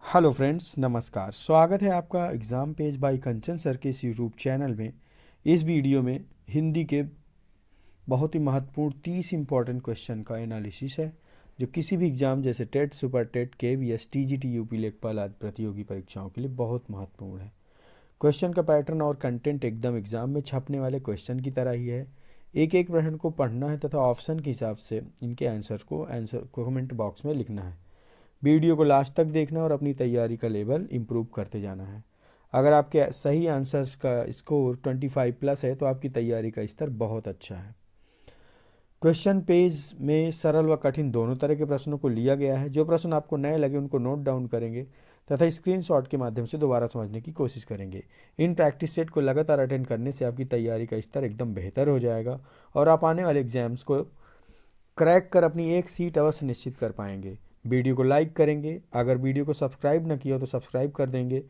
Hello friends, नमस्कार। स्वागत है आपका एग्ज़ाम पेज बाय कंचन सर के इस यूट्यूब चैनल में। इस वीडियो में हिंदी के बहुत ही महत्वपूर्ण 30 इंपॉर्टेंट क्वेश्चन का एनालिसिस है, जो किसी भी एग्ज़ाम जैसे TET, super TET, KVS, TGT, UP लेखपाल आदि प्रतियोगी परीक्षाओं के लिए बहुत महत्वपूर्ण है। क्वेश्चन का पैटर्न और कंटेंट एकदम एग्ज़ाम में छपने वाले क्वेश्चन की तरह ही है। एक एक प्रश्न को पढ़ना है तथा ऑप्शन के हिसाब से इनके आंसर को कमेंट बॉक्स में लिखना है। वीडियो को लास्ट तक देखना और अपनी तैयारी का लेवल इम्प्रूव करते जाना है। अगर आपके सही आंसर्स का स्कोर 25 प्लस है तो आपकी तैयारी का स्तर बहुत अच्छा है। क्वेश्चन पेज में सरल व कठिन दोनों तरह के प्रश्नों को लिया गया है। जो प्रश्न आपको नए लगे उनको नोट डाउन करेंगे तथा स्क्रीनशॉट के माध्यम से दोबारा समझने की कोशिश करेंगे। इन प्रैक्टिस सेट को लगातार अटेंड करने से आपकी तैयारी का स्तर एकदम बेहतर हो जाएगा और आप आने वाले एग्जाम्स को क्रैक कर अपनी एक सीट अवश्य निश्चित कर पाएंगे। वीडियो को लाइक करेंगे, अगर वीडियो को सब्सक्राइब न किया हो तो सब्सक्राइब कर देंगे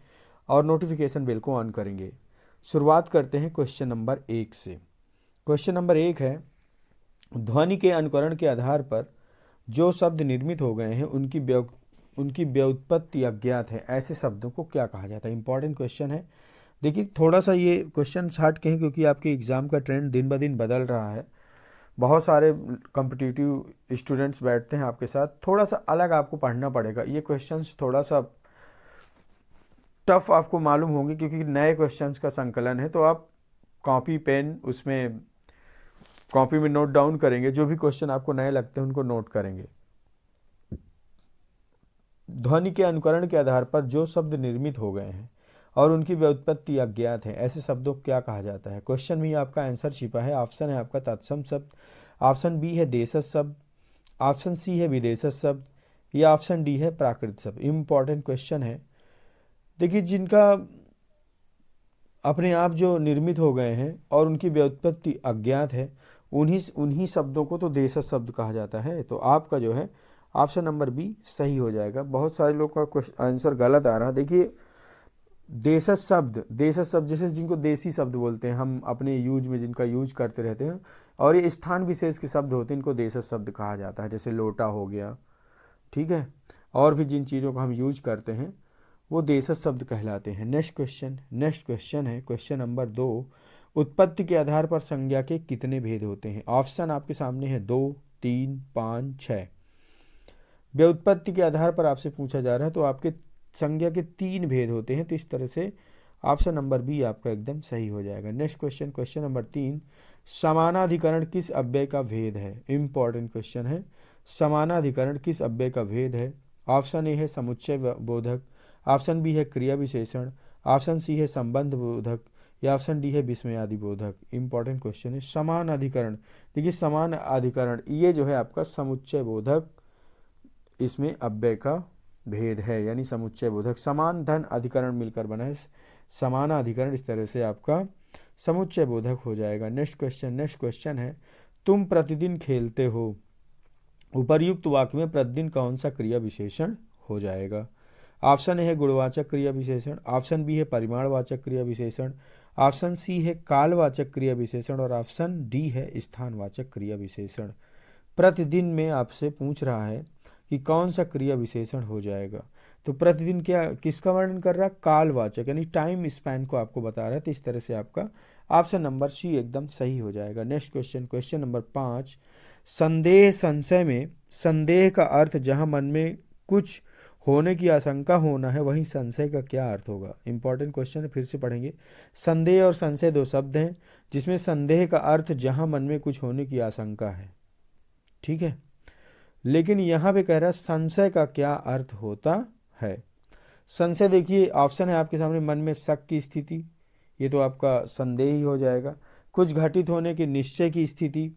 और नोटिफिकेशन बेल को ऑन करेंगे। शुरुआत करते हैं क्वेश्चन नंबर 1 से। क्वेश्चन नंबर 1 है, ध्वनि के अनुकरण के आधार पर जो शब्द निर्मित हो गए हैं उनकी व्युत्पत्ति अज्ञात है। ऐसे शब्दों को क्या कहा जाता है? इंपॉर्टेंट क्वेश्चन है। देखिए, थोड़ा सा ये क्वेश्चन हट के हैं क्योंकि आपके एग्ज़ाम का ट्रेंड दिन ब दिन बदल रहा है। बहुत सारे कॉम्पिटिटिव स्टूडेंट्स बैठते हैं आपके साथ, थोड़ा सा अलग आपको पढ़ना पड़ेगा। ये क्वेश्चंस थोड़ा सा टफ आपको मालूम होंगे क्योंकि नए क्वेश्चंस का संकलन है, तो आप कॉपी पेन उसमें कॉपी में नोट डाउन करेंगे। जो भी क्वेश्चन आपको नए लगते हैं उनको नोट करेंगे। ध्वनि के अनुकरण के आधार पर जो शब्द निर्मित हो गए हैं और उनकी व्युत्पत्ति अज्ञात है, ऐसे शब्दों को क्या कहा जाता है? क्वेश्चन में आपका आंसर छिपा है। ऑप्शन है आपका तत्सम शब्द, ऑप्शन बी है देशज शब्द, ऑप्शन सी है विदेशज शब्द, या ऑप्शन डी है प्राकृत शब्द। इम्पॉर्टेंट क्वेश्चन है। देखिए, जिनका अपने आप जो निर्मित हो गए हैं और उनकी व्युत्पत्ति अज्ञात है, उन्हीं शब्दों को तो देशज शब्द कहा जाता है। तो आपका जो है ऑप्शन नंबर बी सही हो जाएगा। बहुत सारे लोग का आंसर गलत आ रहा है। देखिए, देशज शब्द जैसे जिनको देसी शब्द बोलते हैं, हम अपने यूज में जिनका यूज करते रहते हैं, और ये स्थान विशेष के शब्द होते हैं, इनको देशज शब्द कहा जाता है। जैसे लोटा हो गया, ठीक है, और भी जिन चीज़ों को हम यूज करते हैं वो देशज शब्द कहलाते हैं। नेक्स्ट क्वेश्चन है क्वेश्चन नंबर 2। उत्पत्ति के आधार पर संज्ञा के कितने भेद होते हैं? ऑप्शन आपके सामने है 2, 3, 5, 6। व्युत्पत्ति के आधार पर आपसे पूछा जा रहा है तो आपके संज्ञा के 3 भेद होते हैं। तो इस तरह से ऑप्शन नंबर बी आपका एकदम सही हो जाएगा। Next question number 3। समानाधिकरण किस अव्यय का भेद है? इंपॉर्टेंट क्वेश्चन है। समानाधिकरण किस अव्यय का भेद है? ऑप्शन ए है समुच्चय बोधक, ऑप्शन बी है क्रिया विशेषण, ऑप्शन सी है संबंध बोधक, या ऑप्शन डी है विस्मयादि बोधक। इंपॉर्टेंट क्वेश्चन है। समान अधिकरण, देखिए समान अधिकरण ये जो है आपका समुच्चय बोधक, इसमें अव्यय का भेद है, यानी समुच्चय बोधक। समान धन अधिकरण मिलकर बना है समानाधिकरण, इस तरह से आपका समुच्चय बोधक हो जाएगा। नेक्स्ट क्वेश्चन है, तुम प्रतिदिन खेलते हो। उपर्युक्त वाक्य में प्रतिदिन कौन सा क्रिया विशेषण हो जाएगा? ऑप्शन ए है गुणवाचक क्रिया विशेषण, ऑप्शन बी है परिमाणवाचक क्रिया विशेषण, ऑप्शन सी है कालवाचक क्रिया विशेषण, और ऑप्शन डी है स्थानवाचक क्रिया विशेषण। प्रतिदिन में आपसे पूछ रहा है कि कौन सा क्रिया विशेषण हो जाएगा। तो प्रतिदिन क्या किसका वर्णन कर रहा है? कालवाचक, यानी टाइम स्पैन को आपको बता रहा है। तो इस तरह से आपका ऑप्शन नंबर सी एकदम सही हो जाएगा। Next question number 5। संदेह संशय में संदेह का अर्थ जहां मन में कुछ होने की आशंका होना है, वहीं संशय का क्या अर्थ होगा? इंपॉर्टेंट क्वेश्चन है, फिर से पढ़ेंगे। संदेह और संशय दो शब्द हैं, जिसमें संदेह का अर्थ जहां मन में कुछ होने की आशंका है, ठीक है, लेकिन यहाँ पे कह रहा है संशय का क्या अर्थ होता है। संशय, देखिए ऑप्शन है आपके सामने, मन में शक की स्थिति, ये तो आपका संदेह ही हो जाएगा। कुछ घटित होने के निश्चय की स्थिति,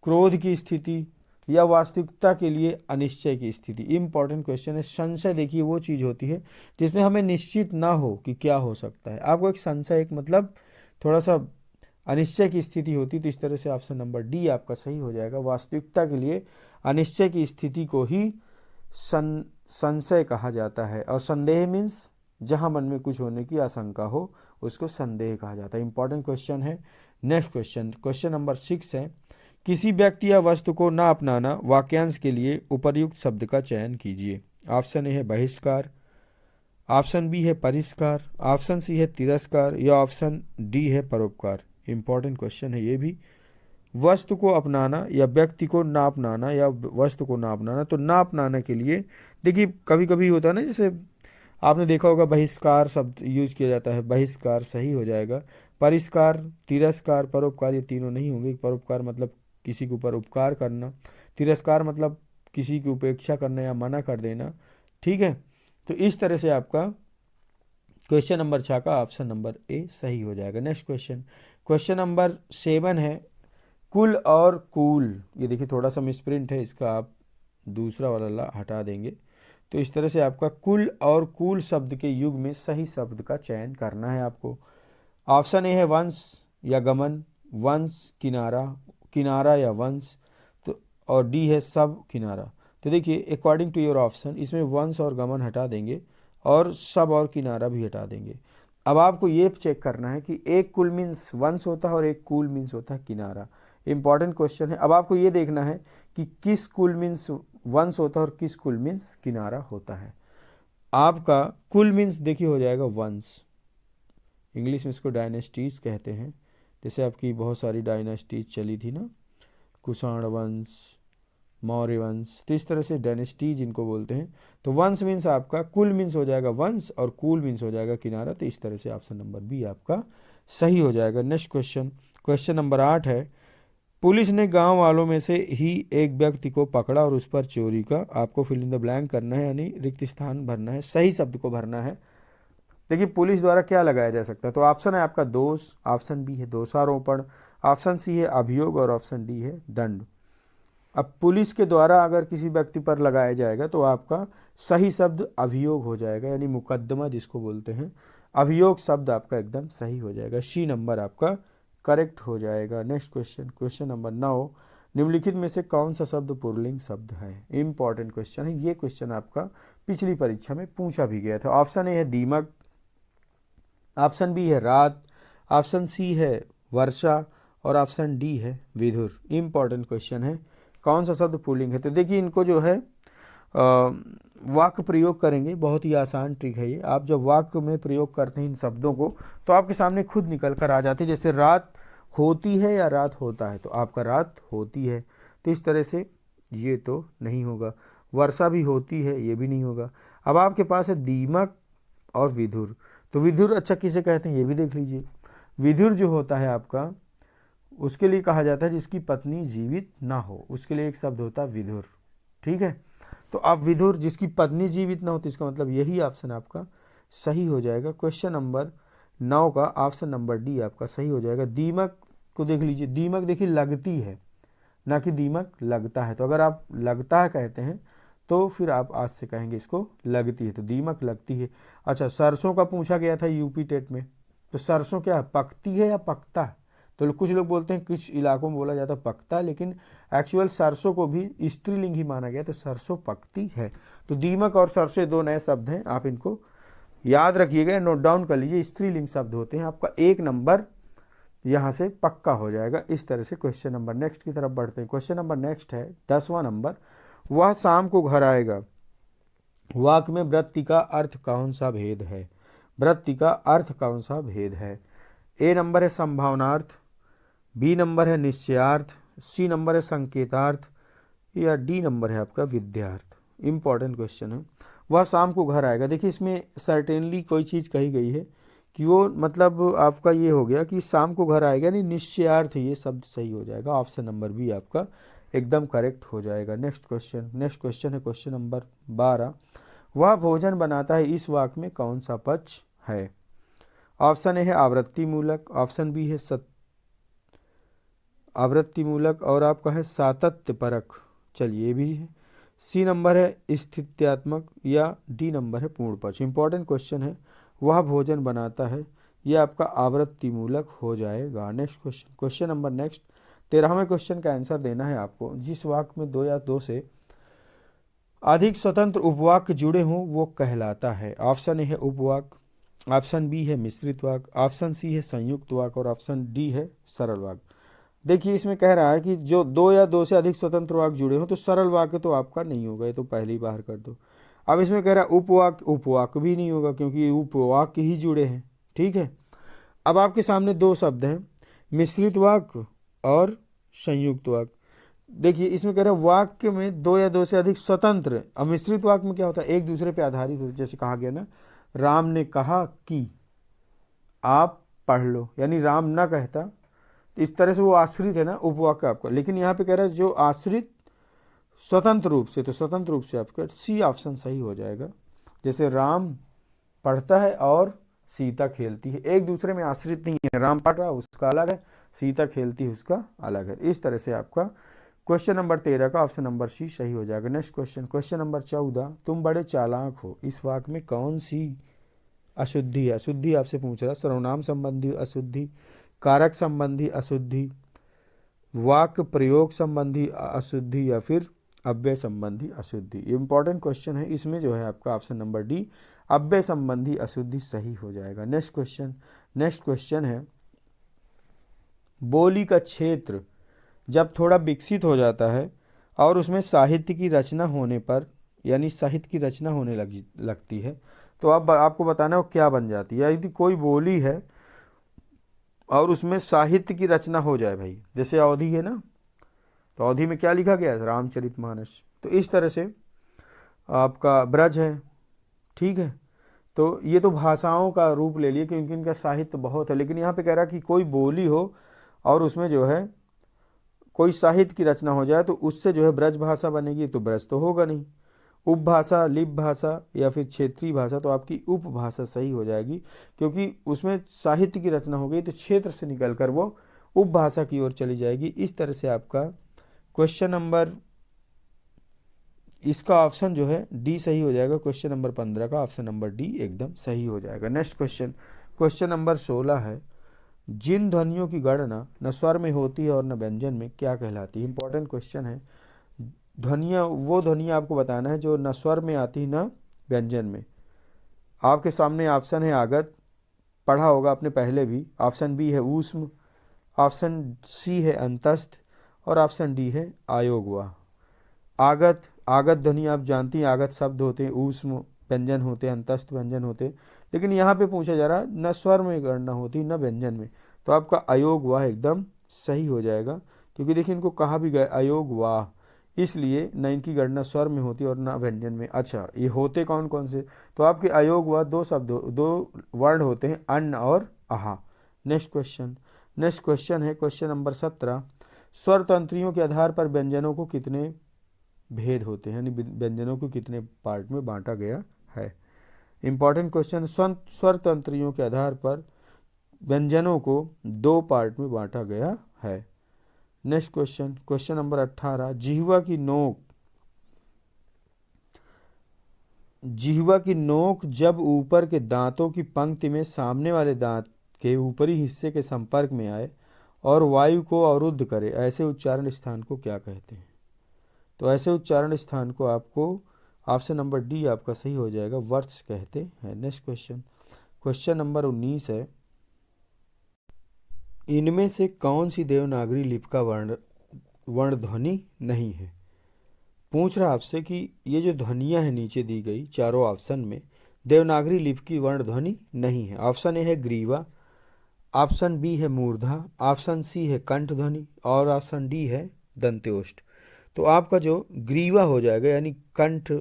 क्रोध की स्थिति, या वास्तविकता के लिए अनिश्चय की स्थिति। इंपॉर्टेंट क्वेश्चन है। संशय देखिए वो चीज़ होती है जिसमें हमें निश्चित ना हो कि क्या हो सकता है। आपको एक संशय, एक मतलब थोड़ा सा अनिश्चय की स्थिति होती। तो इस तरह से ऑप्शन नंबर डी आपका सही हो जाएगा। वास्तविकता के लिए अनिश्चय की स्थिति को ही संशय कहा जाता है, और संदेह मीन्स जहां मन में कुछ होने की आशंका हो उसको संदेह कहा जाता है। इंपॉर्टेंट क्वेश्चन है। नेक्स्ट क्वेश्चन नंबर 6 है, किसी व्यक्ति या वस्तु को ना अपनाना वाक्यांश के लिए उपर्युक्त शब्द का चयन कीजिए। ऑप्शन ए है बहिष्कार, ऑप्शन बी है परिष्कार, ऑप्शन सी है तिरस्कार या ऑप्शन डी है परोपकार। इंपॉर्टेंट क्वेश्चन है ये भी। वस्तु को अपनाना या व्यक्ति को ना अपनाना या वस्तु को ना अपनाना, तो ना अपनाने के लिए देखिए कभी कभी होता है ना, जैसे आपने देखा होगा बहिष्कार शब्द यूज किया जाता है, बहिष्कार सही हो जाएगा। परिष्कार, तिरस्कार, परोपकार ये तीनों नहीं होंगे। परोपकार मतलब किसी के ऊपर उपकार करना, तिरस्कार मतलब किसी की उपेक्षा करना या मना कर देना। ठीक है, तो इस तरह से आपका क्वेश्चन नंबर 6 का ऑप्शन नंबर ए सही हो जाएगा। नेक्स्ट क्वेश्चन, क्वेश्चन नंबर 7 है कुल और कूल। ये देखिए थोड़ा सा मिसप्रिंट है, इसका आप दूसरा वाला हटा देंगे। तो इस तरह से आपका कुल और कूल शब्द के युग में सही शब्द का चयन करना है आपको। ऑप्शन ए है वंश या गमन, वंश किनारा, किनारा या वंश, तो और डी है सब किनारा। तो देखिए अकॉर्डिंग टू योर ऑप्शन इसमें वंश और गमन हटा देंगे और सब और किनारा भी हटा देंगे। अब आपको ये चेक करना है कि एक कुल मीन्स वंश होता है और एक कूल मीन्स होता है किनारा। इंपॉर्टेंट क्वेश्चन है। अब आपको ये देखना है कि किस कुल मीन्स वंश होता है और किस कुल मीन्स किनारा होता है। आपका कुल मीन्स देखिए हो जाएगा वंश, इंग्लिश में इसको डायनेस्टीज कहते हैं। जैसे आपकी बहुत सारी डायनेस्टीज चली थी ना, कुषाण वंश, मौर्य वंश, तो इस तरह से डायनेस्टीज इनको बोलते हैं। तो वंश मीन्स आपका कुल मीन्स हो जाएगा वंश और कूल मीन्स हो जाएगा किनारा। तो इस तरह से ऑप्शन नंबर बी आपका सही हो जाएगा। नेक्स्ट क्वेश्चन, क्वेश्चन नंबर 8 है पुलिस ने गांव वालों में से ही एक व्यक्ति को पकड़ा और उस पर चोरी का, आपको फिल इन द ब्लैंक करना है, यानी रिक्त स्थान भरना है, सही शब्द को भरना है। देखिए पुलिस द्वारा क्या लगाया जा सकता है, तो ऑप्शन है आपका दोष, ऑप्शन बी है दोषारोपण, ऑप्शन सी है अभियोग और ऑप्शन डी है दंड। अब पुलिस के द्वारा अगर किसी व्यक्ति पर लगाया जाएगा तो आपका सही शब्द अभियोग हो जाएगा, यानी मुकदमा जिसको बोलते हैं। अभियोग शब्द आपका एकदम सही हो जाएगा, सी नंबर आपका करेक्ट हो जाएगा। नेक्स्ट क्वेश्चन, क्वेश्चन नंबर 9, निम्नलिखित में से कौन सा शब्द पुल्लिंग शब्द है। इंपॉर्टेंट क्वेश्चन है ये। क्वेश्चन आपका पिछली परीक्षा में पूछा भी गया था। ऑप्शन ए है दीमक, ऑप्शन बी है रात, ऑप्शन सी है वर्षा और ऑप्शन डी है विधुर। इंपॉर्टेंट क्वेश्चन है, कौन सा शब्द पुल्लिंग है। तो देखिए इनको जो है वाक्य प्रयोग करेंगे, बहुत ही आसान ट्रिक है ये। आप जब वाक्य में प्रयोग करते हैं इन शब्दों को तो आपके सामने खुद निकल कर आ जाती है। जैसे रात होती है या रात होता है, तो आपका रात होती है, तो इस तरह से ये तो नहीं होगा। वर्षा भी होती है, ये भी नहीं होगा। अब आपके पास है दीमक और विधुर, तो विधुर अच्छा किसे कहते हैं ये भी देख लीजिए। विधुर जो होता है आपका उसके लिए कहा जाता है जिसकी पत्नी जीवित ना हो, उसके लिए एक शब्द होता है विधुर। ठीक है, तो आप विधुर जिसकी पत्नी जीवित ना हो, तो इसका मतलब यही ऑप्शन आपका सही हो जाएगा। क्वेश्चन नंबर 9 का ऑप्शन नंबर डी आपका सही हो जाएगा। दीमक को देख लीजिए, दीमक देखिए लगती है, ना कि दीमक लगता है। तो अगर आप लगता है कहते हैं तो फिर आप आज से कहेंगे इसको लगती है, तो दीमक लगती है। अच्छा, सरसों का पूछा गया था यूपी टेट में, तो सरसों क्या है, पकती है या पकता है। तो कुछ लोग बोलते हैं कुछ इलाकों में बोला जाता है पकता है, लेकिन एक्चुअल सरसों को भी स्त्रीलिंग ही माना गया, तो सरसों पकती है। तो दीमक और सरसों दो नए शब्द हैं, आप इनको याद रखिएगा, नोट डाउन कर लीजिए, स्त्रीलिंग शब्द होते हैं। आपका एक नंबर यहाँ से पक्का हो जाएगा। इस तरह से क्वेश्चन नंबर नेक्स्ट की तरफ बढ़ते हैं। क्वेश्चन नंबर नेक्स्ट है 10वां नंबर, वह शाम को घर आएगा। वाक्य में वृत्ति का अर्थ कौन सा भेद है, वृत्ति का अर्थ कौन सा भेद है। ए नंबर है संभावनार्थ, बी नंबर है निश्चयार्थ, सी नंबर है संकेतार्थ या डी नंबर है आपका विद्यार्थ। इंपॉर्टेंट क्वेश्चन है। वह शाम को घर आएगा, देखिए इसमें सर्टेनली कोई चीज़ कही गई है कि वो मतलब आपका ये हो गया कि शाम को घर आएगा, नहीं निश्चयार्थ, ये शब्द सही हो जाएगा। ऑप्शन नंबर बी आपका एकदम करेक्ट हो जाएगा। नेक्स्ट क्वेश्चन, नेक्स्ट क्वेश्चन है क्वेश्चन नंबर 12, वह भोजन बनाता है, इस वाक्य में कौन सा पक्ष है। ऑप्शन ए है आवृत्ति मूलक, ऑप्शन बी है आवृत्ति मूलक और आपका है सातत्य परक, चलिए ये भी है। सी नंबर है स्थित्यात्मक या डी नंबर है पूर्ण पक्ष। इंपॉर्टेंट क्वेश्चन है, वह भोजन बनाता है, यह आपका आवृत्ति मूलक हो जाएगा। Next question, question number next 13वें क्वेश्चन का आंसर देना है आपको। जिस वाक्य में 2 या 2 से अधिक स्वतंत्र उपवाक्य जुड़े हों वो कहलाता है। ऑप्शन ए है उपवाक्य, ऑप्शन बी है मिश्रित वाक्य, ऑप्शन सी है संयुक्त वाक्य और ऑप्शन डी है सरल वाक्य। देखिए इसमें कह रहा है कि जो 2 या 2 से अधिक स्वतंत्र वाक्य जुड़े हों तो सरल वाक्य तो आपका नहीं होगा, ये तो पहले ही बाहर कर दो। अब इसमें कह रहा है उपवाक्य, उपवाक्य भी नहीं होगा क्योंकि ये उपवाक्य ही जुड़े हैं। ठीक है, अब आपके सामने दो शब्द हैं, मिश्रित वाक्य और संयुक्त वाक्य। देखिए इसमें कह रहा है वाक्य में दो या दो से अधिक स्वतंत्र। अब मिश्रित वाक्य में क्या होता है, एक दूसरे पे आधारित होता है। जैसे कहा गया ना, राम ने कहा कि आप पढ़ लो, यानी राम ना कहता, तो इस तरह से वो आश्रित है ना उपवाक्य आपका। लेकिन यहाँ पे कह रहा है जो आश्रित स्वतंत्र रूप से, तो स्वतंत्र रूप से आपका सी ऑप्शन सही हो जाएगा। जैसे राम पढ़ता है और सीता खेलती है, एक दूसरे में आश्रित नहीं है, राम पढ़ रहा है उसका अलग है, सीता खेलती है उसका अलग है। इस तरह से आपका क्वेश्चन नंबर 13 का ऑप्शन नंबर सी सही हो जाएगा। नेक्स्ट क्वेश्चन, क्वेश्चन नंबर 14, तुम बड़े चालाक हो, इस वाक्य में कौन सी अशुद्धि है? अशुद्धि आपसे पूछ रहा है, सर्वनाम संबंधी अशुद्धि, कारक संबंधी अशुद्धि, वाक्य प्रयोग संबंधी अशुद्धि, या फिर अव्यय संबंधी अशुद्धि। ये इंपॉर्टेंट क्वेश्चन है, इसमें जो है आपका ऑप्शन नंबर डी अव्यय संबंधी अशुद्धि सही हो जाएगा। नेक्स्ट क्वेश्चन, नेक्स्ट क्वेश्चन है, बोली का क्षेत्र जब थोड़ा विकसित हो जाता है और उसमें साहित्य की रचना होने पर, यानी साहित्य की रचना होने लगती है, तो अब आपको बताना है वो क्या बन जाती है। यदि कोई बोली है और उसमें साहित्य की रचना हो जाए भाई, जैसे अवधि है ना, तो अवधि में क्या लिखा गया है, रामचरितमानस, तो इस तरह से आपका ब्रज है। ठीक है, तो ये तो भाषाओं का रूप ले लिए क्योंकि इनका साहित्य बहुत है। लेकिन यहाँ पे कह रहा कि कोई बोली हो और उसमें जो है कोई साहित्य की रचना हो जाए, तो उससे जो है ब्रज भाषा बनेगी, तो ब्रज तो होगा नहीं। उपभाषा, लिप भाषा या फिर क्षेत्रीय भाषा, तो आपकी उपभाषा सही हो जाएगी क्योंकि उसमें साहित्य की रचना हो गई, तो क्षेत्र से निकलकर वो उपभाषा की ओर चली जाएगी। इस तरह से आपका क्वेश्चन नंबर, इसका ऑप्शन जो है डी सही हो जाएगा। क्वेश्चन नंबर 15 का ऑप्शन नंबर डी एकदम सही हो जाएगा। नेक्स्ट क्वेश्चन, क्वेश्चन नंबर 16 है, जिन ध्वनियों की गणना न स्वर में होती है और न व्यंजन में क्या कहलाती है? इंपॉर्टेंट क्वेश्चन है। ध्वनियाँ, वो ध्वनियाँ आपको बताना है जो न स्वर में आती न व्यंजन में। आपके सामने ऑप्शन है आगत, पढ़ा होगा आपने पहले भी, ऑप्शन बी है ऊष्म, ऑप्शन सी है अंतस्थ, और ऑप्शन डी है आयोगवाह। आगत, आगत ध्वनि आप जानती हैं, आगत शब्द होते हैं, ऊष्म व्यंजन होते हैं, अंतस्थ व्यंजन होते हैं। लेकिन यहाँ पे पूछा जा रहा है न स्वर में गणना होती न व्यंजन में, तो आपका अयोगवाह एकदम सही हो जाएगा। क्योंकि देखिए इनको कहा भी गया अयोगवाह, इसलिए न इनकी गणना स्वर में होती और न व्यंजन में। अच्छा, ये होते कौन कौन से? तो आपके अयोगवाह दो शब्द, दो वर्ड होते हैं, अन्न और आहा। नेक्स्ट क्वेश्चन, नेक्स्ट क्वेश्चन है क्वेश्चन नंबर 17, स्वर तंत्रियों के आधार पर व्यंजनों को कितने भेद होते हैं, यानी व्यंजनों को कितने पार्ट में बांटा गया है? इंपॉर्टेंट क्वेश्चन, स्वर तंत्रियों के आधार पर व्यंजनों को 2 पार्ट में बांटा गया है। नेक्स्ट क्वेश्चन, क्वेश्चन नंबर 18, जिह्वा की नोक, जिह्वा की नोक जब ऊपर के दांतों की पंक्ति में सामने वाले दांत के ऊपरी हिस्से के संपर्क में आए और वायु को अवरुद्ध करे, ऐसे उच्चारण स्थान को क्या कहते हैं? तो ऐसे उच्चारण स्थान को आपको ऑप्शन नंबर डी आपका सही हो जाएगा, वर्ष कहते हैं। नेक्स्ट क्वेश्चन, क्वेश्चन नंबर 19 है, इनमें से कौन सी देवनागरी लिपि का वर्ण ध्वनि नहीं है? पूछ रहा आपसे कि ये जो ध्वनियाँ हैं नीचे दी गई चारों ऑप्शन में, देवनागरी लिपि की वर्ण ध्वनि नहीं है। ऑप्शन ए है ग्रीवा, ऑप्शन बी है मूर्धा, ऑप्शन सी है कंठ ध्वनि, और ऑप्शन डी है दंत्योष्ठ। तो आपका जो ग्रीवा हो जाएगा, यानी कंठ,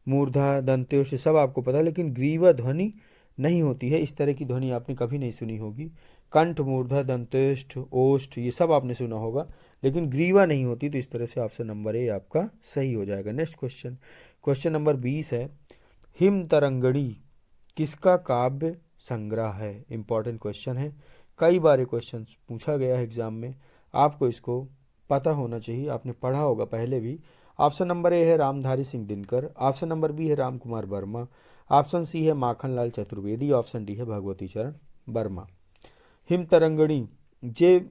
मूर्धा, दंत्योष्ठ सब आपको पता है, लेकिन ग्रीवा ध्वनि नहीं होती है। इस तरह की ध्वनि आपने कभी नहीं सुनी होगी। कंठ, मूर्धा, दंत्योष्ठ, ओष्ठ ये सब आपने सुना होगा, लेकिन ग्रीवा नहीं होती। तो इस तरह से ऑप्शन नंबर ए आपका सही हो जाएगा। नेक्स्ट क्वेश्चन, क्वेश्चन नंबर 20 है, हिम तरंगणी किसका काव्य संग्रह है? इंपॉर्टेंट क्वेश्चन है, कई बार ये क्वेश्चन पूछा गया है एग्जाम में, आपको इसको पता होना चाहिए, आपने पढ़ा होगा पहले भी। ऑप्शन नंबर ए है Ramdhari Singh Dinkar, option number B है राम कुमार वर्मा, ऑप्शन सी है माखनलाल चतुर्वेदी, ऑप्शन डी है भगवती चरण वर्मा। हिम तरंगणी, जे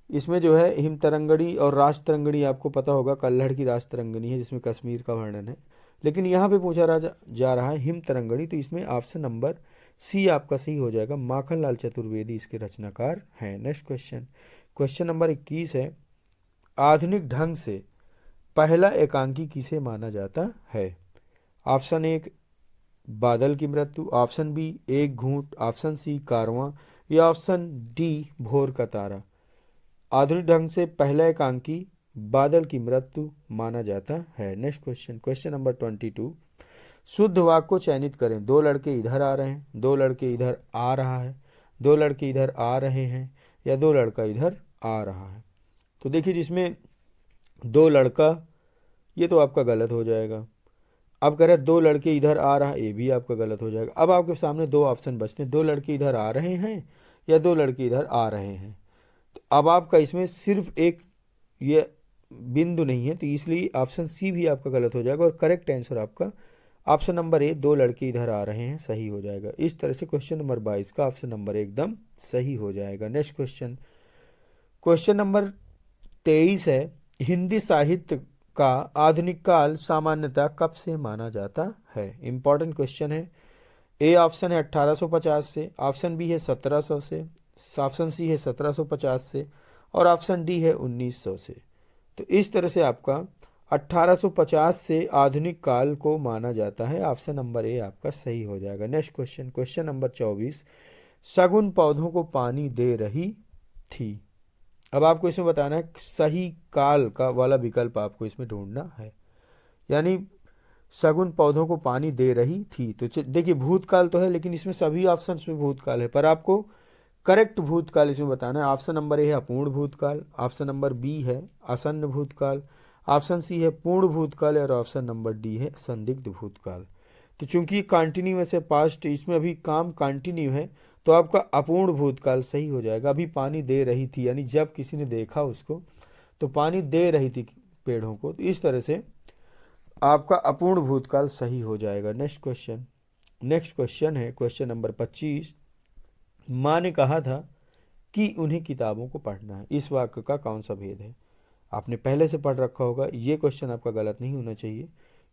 इसमें जो है हिम तरंगणी और राज तरंगणी आपको पता होगा, कल्हड़ की राज तरंगणी है जिसमें कश्मीर का वर्णन है, लेकिन यहाँ पे पूछा जा रहा है हिम तरंगणी, तो इसमें ऑप्शन नंबर सी आपका सही हो जाएगा, माखनलाल चतुर्वेदी इसके रचनाकार हैं। नेक्स्ट क्वेश्चन, क्वेश्चन नंबर 21 है, आधुनिक ढंग से पहला एकांकी किसे माना जाता है? ऑप्शन एक बादल की मृत्यु, ऑप्शन बी एक घूंट, ऑप्शन सी कारवां, या ऑप्शन डी भोर का तारा। आधुनिक ढंग से पहला एकांकी बादल की मृत्यु माना जाता है। Next question, question number 22। शुद्ध वाक्य को चयनित करें। दो लड़के इधर आ रहे हैं, दो लड़के इधर आ रहा है, दो लड़के इधर आ रहे हैं, या दो लड़का इधर आ रहा है। तो देखिए जिसमें दो लड़का, ये तो आपका गलत हो जाएगा। अब कह रहे हैं दो लड़के इधर आ रहा है, ये भी आपका गलत हो जाएगा। अब आपके सामने दो ऑप्शन बचते हैं, दो लड़के इधर आ रहे हैं या दो लड़के इधर आ रहे हैं। तो अब आपका इसमें सिर्फ एक ये बिंदु नहीं है, तो इसलिए ऑप्शन सी भी आपका गलत हो जाएगा और करेक्ट आंसर आपका ऑप्शन नंबर ए, दो लड़के इधर आ रहे हैं, सही हो जाएगा। इस तरह से क्वेश्चन नंबर 22 का ऑप्शन नंबर एकदम सही हो जाएगा। नेक्स्ट क्वेश्चन, क्वेश्चन नंबर 23 है, हिंदी साहित्य का आधुनिक काल सामान्यतः कब से माना जाता है। इंपॉर्टेंट क्वेश्चन है। ए ऑप्शन है 1850 से, ऑप्शन बी है 1700 से, ऑप्शन सी है 1750 से, और ऑप्शन डी है 1900 से। तो इस तरह से आपका 1850 से आधुनिक काल को माना जाता है। ऑप्शन नंबर ए आपका सही हो जाएगा। नेक्स्ट क्वेश्चन, क्वेश्चन नंबर 24, शगुन पौधों को पानी दे रही थी। अब आपको इसमें बताना है सही काल का वाला विकल्प आपको इसमें ढूंढना है, यानी शगुन पौधों को पानी दे रही थी। तो देखिए भूतकाल तो है, लेकिन इसमें सभी ऑप्शन में भूतकाल है, पर आपको करेक्ट भूतकाल इसमें बताना है। ऑप्शन नंबर ए है अपूर्ण भूतकाल, ऑप्शन नंबर बी है आसन्न भूतकाल, ऑप्शन सी है पूर्ण भूतकाल, और ऑप्शन नंबर डी है संदिग्ध भूतकाल। तो चूंकि कंटिन्यूअस है पास्ट, इसमें अभी काम कंटिन्यू है, तो आपका अपूर्ण भूतकाल सही हो जाएगा। अभी पानी दे रही थी, यानी जब किसी ने देखा उसको तो पानी दे रही थी पेड़ों को, तो इस तरह से आपका अपूर्ण भूतकाल सही हो जाएगा। नेक्स्ट क्वेश्चन, नेक्स्ट क्वेश्चन है क्वेश्चन नंबर 25। माँ ने कहा था कि उन्हें किताबों को पढ़ना है, इस वाक्य का कौन सा भेद है। आपने पहले से पढ़ रखा होगा, ये क्वेश्चन आपका गलत नहीं होना चाहिए,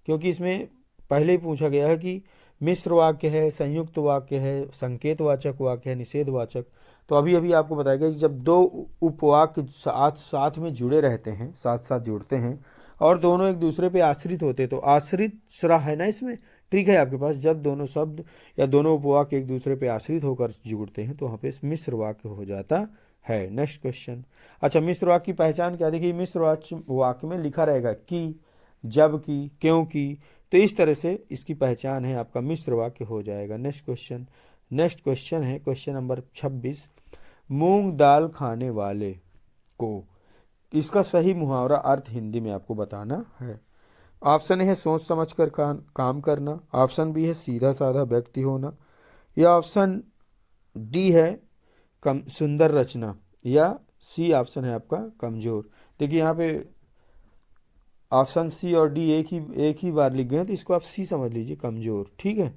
क्योंकि इसमें पहले ही पूछा गया है कि मिश्र वाक्य है, संयुक्त वाक्य है, संकेतवाचक वाक्य है, निषेधवाचक। तो अभी अभी आपको बताया गया कि जब दो उपवाक्य साथ साथ में जुड़े रहते हैं, साथ साथ जुड़ते हैं और दोनों एक दूसरे पे आश्रित होते हैं, तो आश्रित स्रा है ना इसमें, ठीक है आपके पास। जब दोनों शब्द या दोनों उपवाक्य एक दूसरे पे आश्रित होकर जुड़ते हैं तो वहाँ पे मिश्र वाक्य हो जाता है। नेक्स्ट क्वेश्चन, अच्छा मिश्र वाक्य की पहचान क्या। देखिए मिश्र वाक्य में लिखा रहेगा कि, जबकि, क्योंकि, तो इस तरह से इसकी पहचान है, आपका मिश्र वाक्य हो जाएगा। नेक्स्ट क्वेश्चन, नेक्स्ट क्वेश्चन है क्वेश्चन नंबर 26। मूंग दाल खाने वाले को, इसका सही मुहावरा अर्थ हिंदी में आपको बताना है। ऑप्शन ए है सोच समझ कर काम करना, ऑप्शन बी है सीधा साधा व्यक्ति होना, या ऑप्शन डी है कम सुंदर रचना, या सी ऑप्शन है आपका कमजोर। देखिए यहाँ पे ऑप्शन सी और डी एक ही बार लिख गए हैं, तो इसको आप सी समझ लीजिए, कमजोर, ठीक है।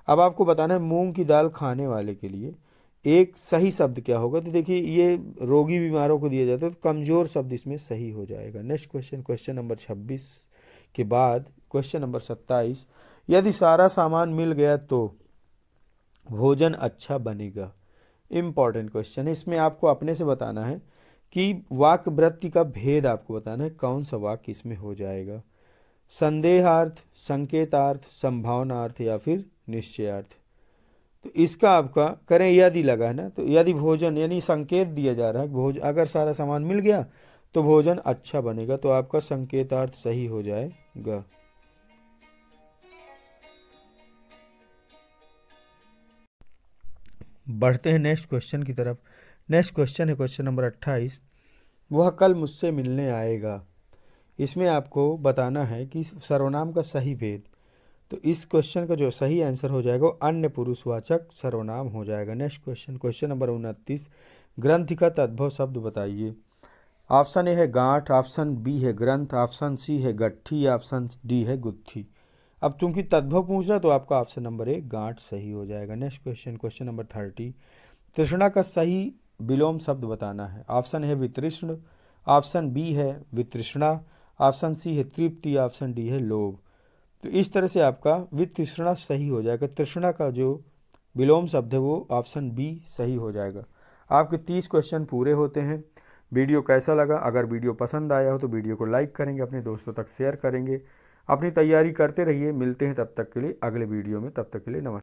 अब आपको बताना है मूंग की दाल खाने वाले के लिए एक सही शब्द क्या होगा। तो देखिए ये रोगी बीमारों को दिया जाता है, तो कमजोर शब्द इसमें सही हो जाएगा। नेक्स्ट क्वेश्चन, क्वेश्चन नंबर 26 के बाद क्वेश्चन नंबर 27। यदि सारा सामान मिल गया तो भोजन अच्छा बनेगा। इम्पॉर्टेंट क्वेश्चन है, इसमें आपको अपने से बताना है कि वाक्य वृत्ति का भेद आपको बताना है, कौन सा वाक्य इसमें हो जाएगा। संदेहार्थ, संकेतार्थ, संभावनार्थ, या फिर निश्चयार्थ। तो इसका आपका करें यदि लगा है ना, तो यदि भोजन यानी संकेत दिया जा रहा है, भोजन अगर सारा सामान मिल गया तो भोजन अच्छा बनेगा, तो आपका संकेतार्थ सही हो जाएगा। बढ़ते हैं नेक्स्ट क्वेश्चन की तरफ। नेक्स्ट क्वेश्चन है क्वेश्चन नंबर 28। वह कल मुझसे मिलने आएगा। इसमें आपको बताना है कि सर्वनाम का सही भेद। तो इस क्वेश्चन का जो सही आंसर हो जाएगा वो अन्य पुरुषवाचक सर्वनाम हो जाएगा। Next question, question number 29। ग्रंथि का तद्भव शब्द बताइए। ऑप्शन ए है गांठ, ऑप्शन बी है ग्रंथ, ऑप्शन सी है गट्ठी, ऑप्शन डी है गुत्थी। अब चूंकि तद्भव पूछ रहा तो आपका ऑप्शन नंबर ए गांठ सही हो जाएगा। Next question, question number 30। तृष्णा का सही विलोम शब्द बताना है। ऑप्शन है वितृष्ण, ऑप्शन बी है वितृष्णा, ऑप्शन सी है तृप्ति, ऑप्शन डी है लोभ। तो इस तरह से आपका वितृष्णा सही हो जाएगा। तृष्णा का जो विलोम शब्द है वो ऑप्शन बी सही हो जाएगा। आपके 30 क्वेश्चन पूरे होते हैं। वीडियो कैसा लगा? अगर वीडियो पसंद आया हो तो वीडियो को लाइक करेंगे, अपने दोस्तों तक शेयर करेंगे अपनी तैयारी करते रहिए। मिलते हैं तब तक के लिए अगले वीडियो में, तब तक के लिए नमस्कार।